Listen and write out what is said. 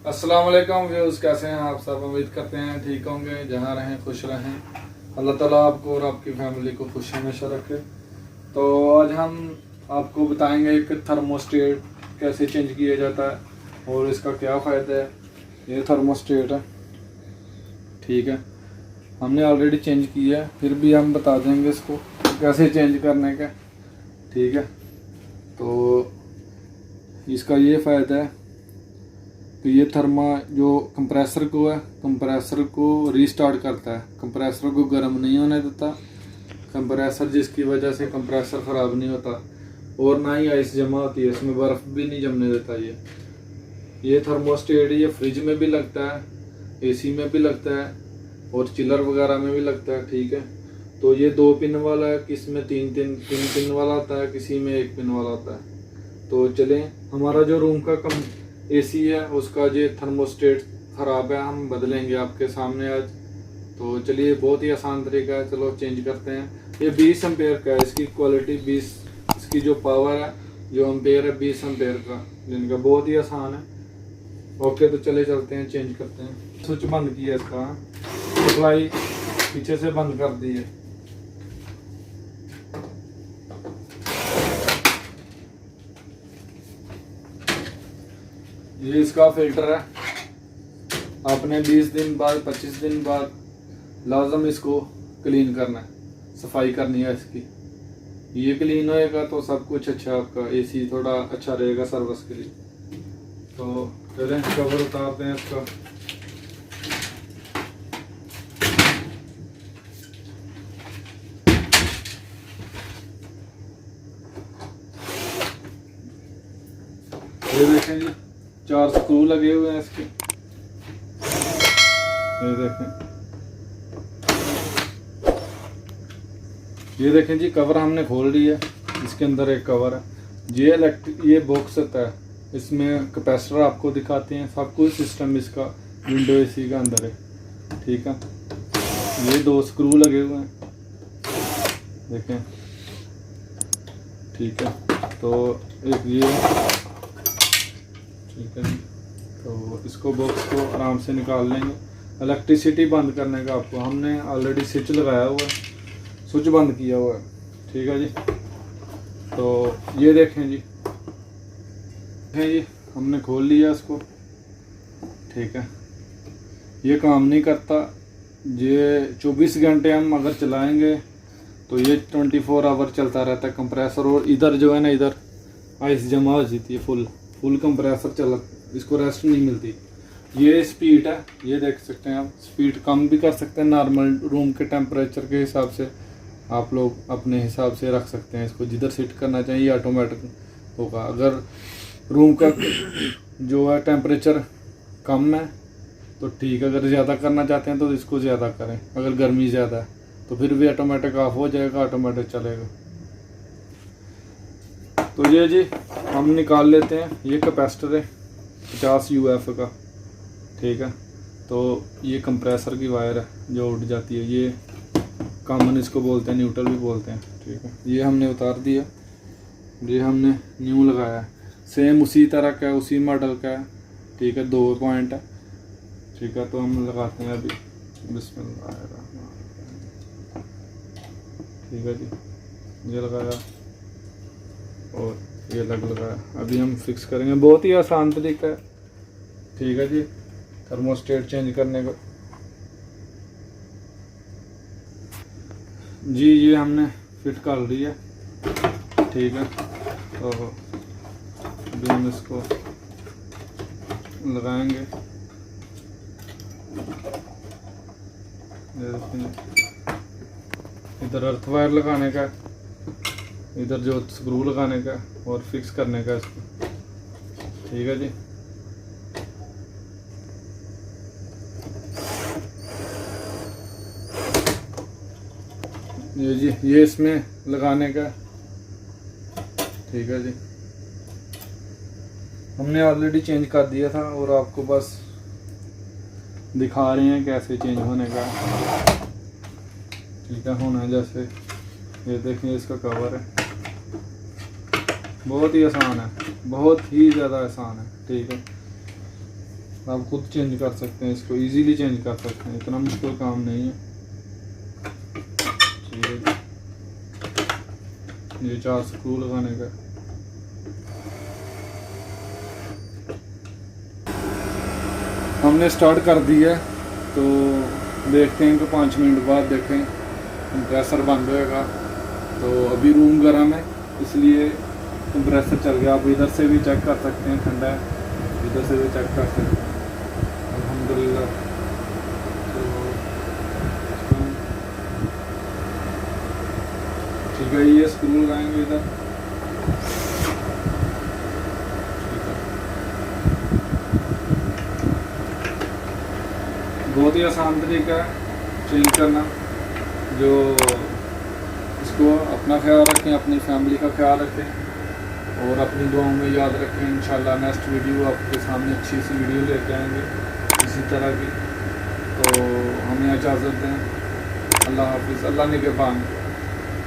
अस्सलाम वालेकुम व्यूअर्स, कैसे हैं आप सब। उम्मीद करते हैं ठीक होंगे, जहाँ रहें खुश रहें। अल्लाह ताला आपको और आपकी फैमिली को खुश हमेशा रखे। तो आज हम आपको बताएंगे एक थर्मोस्टेट कैसे चेंज किया जाता है और इसका क्या फ़ायदा है। ये थर्मोस्टेट है, ठीक है, हमने ऑलरेडी चेंज किया है, फिर भी हम बता देंगे इसको कैसे चेंज करने का, ठीक है। तो इसका ये फ़ायदा है कि ये थर्मा जो कंप्रेसर को है, कंप्रेसर को रीस्टार्ट करता है, कंप्रेसर को गर्म नहीं होने देता। कंप्रेसर जिसकी वजह से कंप्रेसर ख़राब नहीं होता और ना ही आइस जमा होती है, इसमें बर्फ़ भी नहीं जमने देता। ये थर्मोस्टेट ये फ्रिज में भी लगता है, एसी में भी लगता है और चिलर वगैरह में भी लगता है, ठीक है। तो ये 2 पिन वाला है, किसी में 3 पिन वाला होता है, किसी में 1 पिन वाला होता है। तो चलें, हमारा जो रूम का एसी है उसका ये थर्मोस्टेट ख़राब है, हम बदलेंगे आपके सामने आज। तो चलिए, बहुत ही आसान तरीका है, चलो चेंज करते हैं। ये 20 एम्पेयर का है, इसकी क्वालिटी 20, इसकी जो पावर है, जो एम्पेयर है 20 एम्पेयर का, जिनका बहुत ही आसान है। ओके, तो चले चलते हैं, चेंज करते हैं। स्विच बंद किया इसका, सप्लाई पीछे से बंद कर दी है। ये इसका फिल्टर है, आपने 20 दिन बाद 25 दिन बाद लाजम इसको क्लीन करना है, सफाई करनी है इसकी। ये क्लीन होएगा तो सब कुछ अच्छा, आपका एसी थोड़ा अच्छा रहेगा सर्विस के लिए। तो चलें कवर उतारते हैं इसका। ये देखें जी, 4 स्क्रू लगे हुए हैं इसके, ये देखें जी, कवर हमने खोल लिया। इसके अंदर एक कवर है, ये बॉक्स होता है, इसमें कैपेसिटर आपको दिखाते हैं, सब कुछ सिस्टम इसका विंडो एसी का अंदर है, ठीक है। ये 2 स्क्रू लगे हुए हैं, देखें, ठीक है। तो एक ये, ठीक है जी। तो इसको बॉक्स को आराम से निकाल लेंगे। इलेक्ट्रिसिटी बंद करने का आपको, हमने ऑलरेडी स्विच लगाया हुआ है, स्विच बंद किया हुआ है, ठीक है जी। तो ये देखें जी, हमने खोल लिया इसको, ठीक है। ये काम नहीं करता, ये 24 घंटे हम अगर चलाएंगे तो ये 24 आवर चलता रहता है कंप्रेसर। और इधर जो है ना, इधर आइस जमा हो जाती है, फुल कंप्रेसर चला, इसको रेस्ट नहीं मिलती। ये स्पीड है, ये देख सकते हैं आप, स्पीड कम भी कर सकते हैं, नॉर्मल रूम के टेम्परेचर के हिसाब से आप लोग अपने हिसाब से रख सकते हैं इसको, जिधर सेट करना चाहिए ऑटोमेटिक होगा। अगर रूम का जो है टेम्परेचर कम है तो ठीक है, अगर ज़्यादा करना चाहते हैं तो इसको ज़्यादा करें, अगर गर्मी ज़्यादा है तो फिर भी ऑटोमेटिक ऑफ हो जाएगा, ऑटोमेटिक चलेगा। तो ये जी हम निकाल लेते हैं। ये कैपेसिटर है 50 UF का, ठीक है। तो ये कंप्रेसर की वायर है जो उठ जाती है, ये कॉमन इसको बोलते हैं, न्यूट्रल भी बोलते हैं, ठीक है। ये हमने उतार दिया, ये हमने न्यू लगाया है, सेम उसी तरह का है, उसी मॉडल का है, ठीक है। 2 पॉइंट है, ठीक है। तो हम लगाते हैं अभी, बिस्मिल्लाह, ठीक है जी। ये लगाया और ये लगाया, अभी हम फिक्स करेंगे। बहुत ही आसान तरीका है, ठीक है जी, थर्मोस्टेट चेंज करने का। जी ये हमने फिट कर लिया, ठीक है। तो अभी हम इसको लगाएंगे। इधर अर्थ वायर लगाने का, इधर जो स्क्रू लगाने का और फिक्स करने का इसको, ठीक है जी। ये इसमें लगाने का, ठीक है जी। हमने ऑलरेडी चेंज कर दिया था और आपको बस दिखा रहे हैं कैसे चेंज होने का, ठीक है। होना जैसे ये देखें, इसका कवर है, बहुत ही आसान है, बहुत ही ज़्यादा आसान है, ठीक है। आप खुद चेंज कर सकते हैं, इसको इजीली चेंज कर सकते हैं, इतना मुश्किल काम नहीं है। ठीक है, ये 4 स्क्रू लगाने का। हमने स्टार्ट कर दिया है, तो देखते हैं कि 5 मिनट बाद देखें कंप्रेसर बंद होएगा। तो अभी रूम गर्म है इसलिए कंप्रेसर चल गया। आप इधर से भी चेक कर सकते हैं, ठंडा है, इधर से भी चेक कर सकते हैं। अल्हम्दुलिल्लाह। तो ठीक है, ये स्क्रू लगाएंगे इधर। बहुत ही आसान तरीका है चेंज करना। जो इसको अपना ख्याल रखें, अपनी फैमिली का ख्याल रखें और अपनी दुआओं में याद रखें। इंशाल्लाह नेक्स्ट वीडियो आपके सामने अच्छी सी वीडियो लेके आएंगे इसी तरह की। तो हमें इजाज़त दें। अल्लाह हाफिज़, अल्लाह निगहबान।